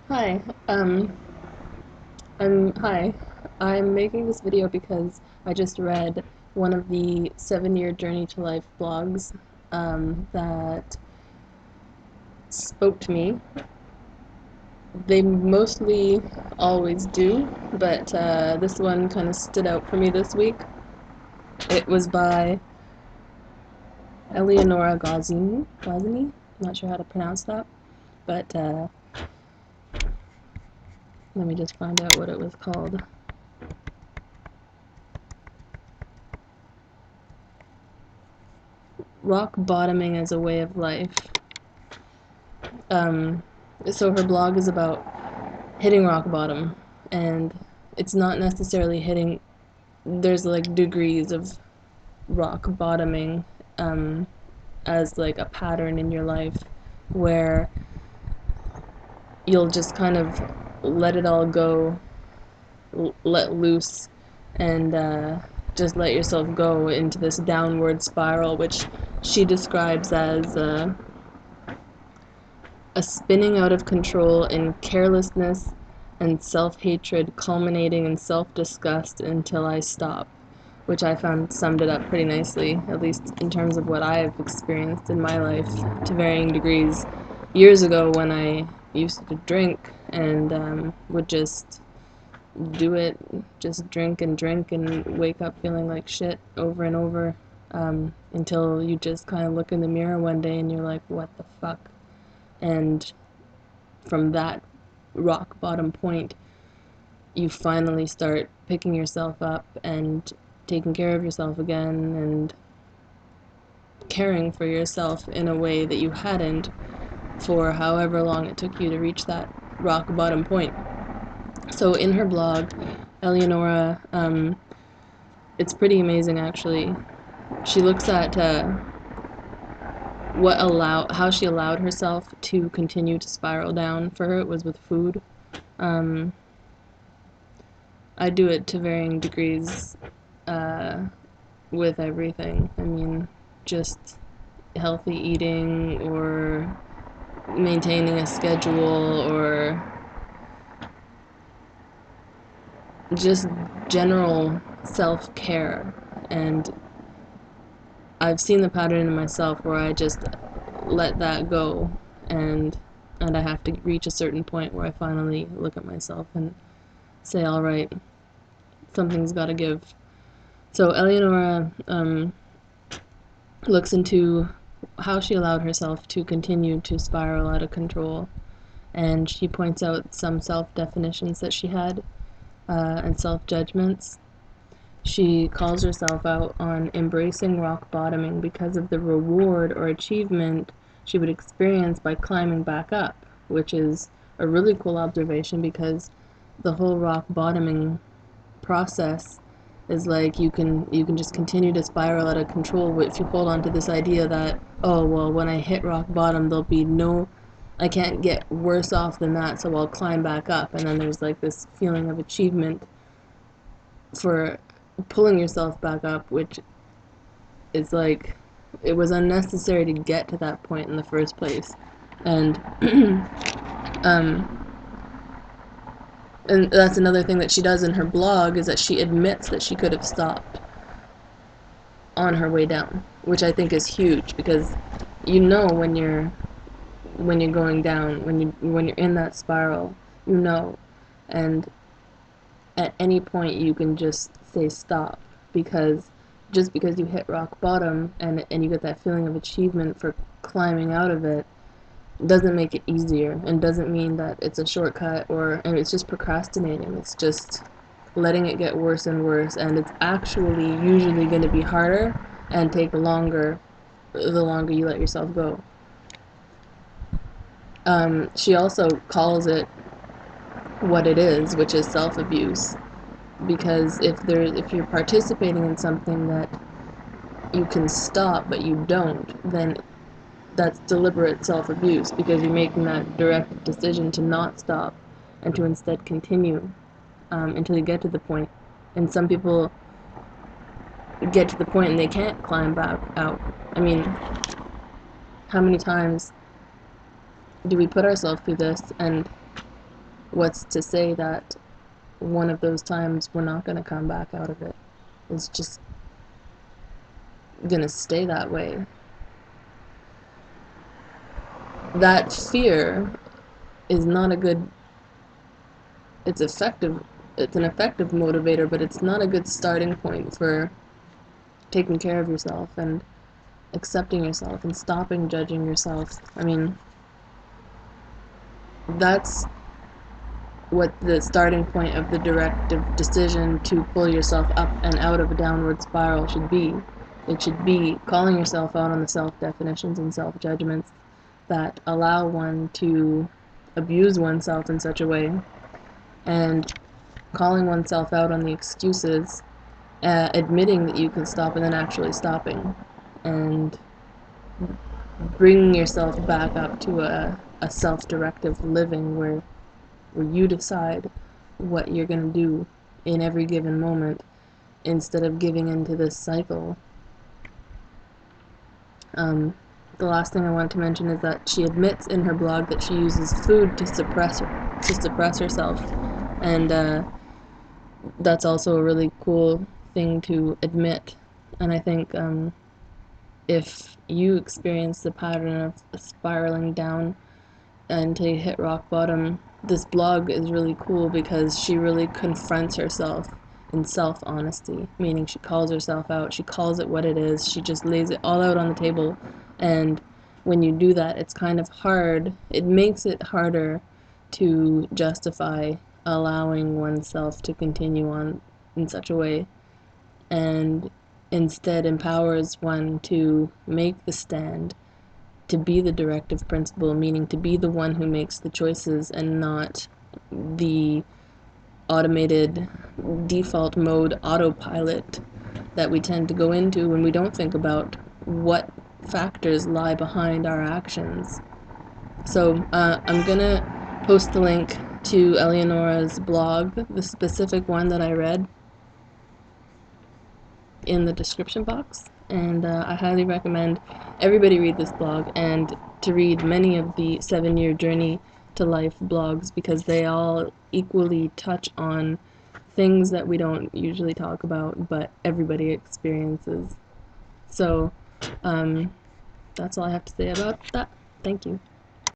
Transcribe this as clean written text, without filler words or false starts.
Hi, hi. I'm making this video because I just read one of the 7-Year Journey to Life blogs that spoke to me. They mostly always do, but this one kind of stood out for me this week. It was by Eleonora Gosini? Not sure how to pronounce that, but let me just find out what it was called. Rock bottoming as a way of life. Um, so her blog is about hitting rock bottom, and it's not necessarily hitting. There's like degrees of rock bottoming as like a pattern in your life where you'll just kind of let it all go, let loose, and just let yourself go into this downward spiral, which she describes as a spinning out of control in carelessness and self-hatred culminating in self-disgust until I stop, which I found summed it up pretty nicely, at least in terms of what I've experienced in my life to varying degrees. Years ago when I used to drink and would just do it, just drink and wake up feeling like shit over and over until you just kind of look in the mirror one day and you're like, what the fuck? And from that rock bottom point, you finally start picking yourself up and taking care of yourself again and caring for yourself in a way that you hadn't for however long it took you to reach that rock bottom point. So in her blog, Eleonora, it's pretty amazing actually. She looks at how she allowed herself to continue to spiral down. For her, it was with food. Um, I do it to varying degrees uh, with everything. I mean, just healthy eating or maintaining a schedule or just general self-care. And I've seen the pattern in myself where I just let that go, and I have to reach a certain point where I finally look at myself and say, all right, something's got to give. So Eleonora looks into how she allowed herself to continue to spiral out of control, and she points out some self-definitions that she had and self-judgments. She calls herself out on embracing rock bottoming because of the reward or achievement she would experience by climbing back up, which is a really cool observation because the whole rock bottoming process is like you can just continue to spiral out of control if you hold on to this idea that, oh well, when I hit rock bottom there'll be no, I can't get worse off than that, so I'll climb back up. And then there's like this feeling of achievement for pulling yourself back up, which is like, it was unnecessary to get to that point in the first place. And um, and that's another thing that she does in her blog, is that she admits that she could have stopped on her way down, which I think is huge because you know when you're going down, when you're in that spiral, you know, and at any point you can just say stop, because just because you hit rock bottom and you get that feeling of achievement for climbing out of it doesn't make it easier and doesn't mean that it's a shortcut, and it's just procrastinating. It's just letting it get worse and worse, and it's actually usually going to be harder and take longer the longer you let yourself go. She also calls it what it is, which is self-abuse, because if you're participating in something that you can stop but you don't, then that's deliberate self-abuse, because you're making that direct decision to not stop and to instead continue until you get to the point. And some people get to the point and they can't climb back out. I mean, how many times do we put ourselves through this and what's to say that one of those times we're not going to come back out of it? It's just going to stay that way. That fear is not a good, it's effective, it's an effective motivator, but it's not a good starting point for taking care of yourself and accepting yourself and stopping judging yourself. I mean, that's what the starting point of the directive decision to pull yourself up and out of a downward spiral should be. It should be calling yourself out on the self-definitions and self-judgments that allow one to abuse oneself in such a way, and calling oneself out on the excuses, admitting that you can stop and then actually stopping, and bringing yourself back up to a self-directive living where you decide what you're going to do in every given moment instead of giving into this cycle. The last thing I want to mention is that she admits in her blog that she uses food to suppress herself, and that's also a really cool thing to admit. And I think if you experience the pattern of spiraling down until you hit rock bottom, this blog is really cool because she really confronts herself in self-honesty, meaning she calls herself out, she calls it what it is, she just lays it all out on the table. And when you do that, it's kind of hard, it makes it harder to justify allowing oneself to continue on in such a way, and instead empowers one to make the stand, to be the directive principle, meaning to be the one who makes the choices and not the automated default mode autopilot that we tend to go into when we don't think about what factors lie behind our actions. So I'm gonna post the link to Eleonora's blog, the specific one that I read, in the description box, and I highly recommend everybody read this blog and to read many of the 7-Year Journey to Life blogs, because they all equally touch on things that we don't usually talk about but everybody experiences. So that's all I have to say about that. Thank you.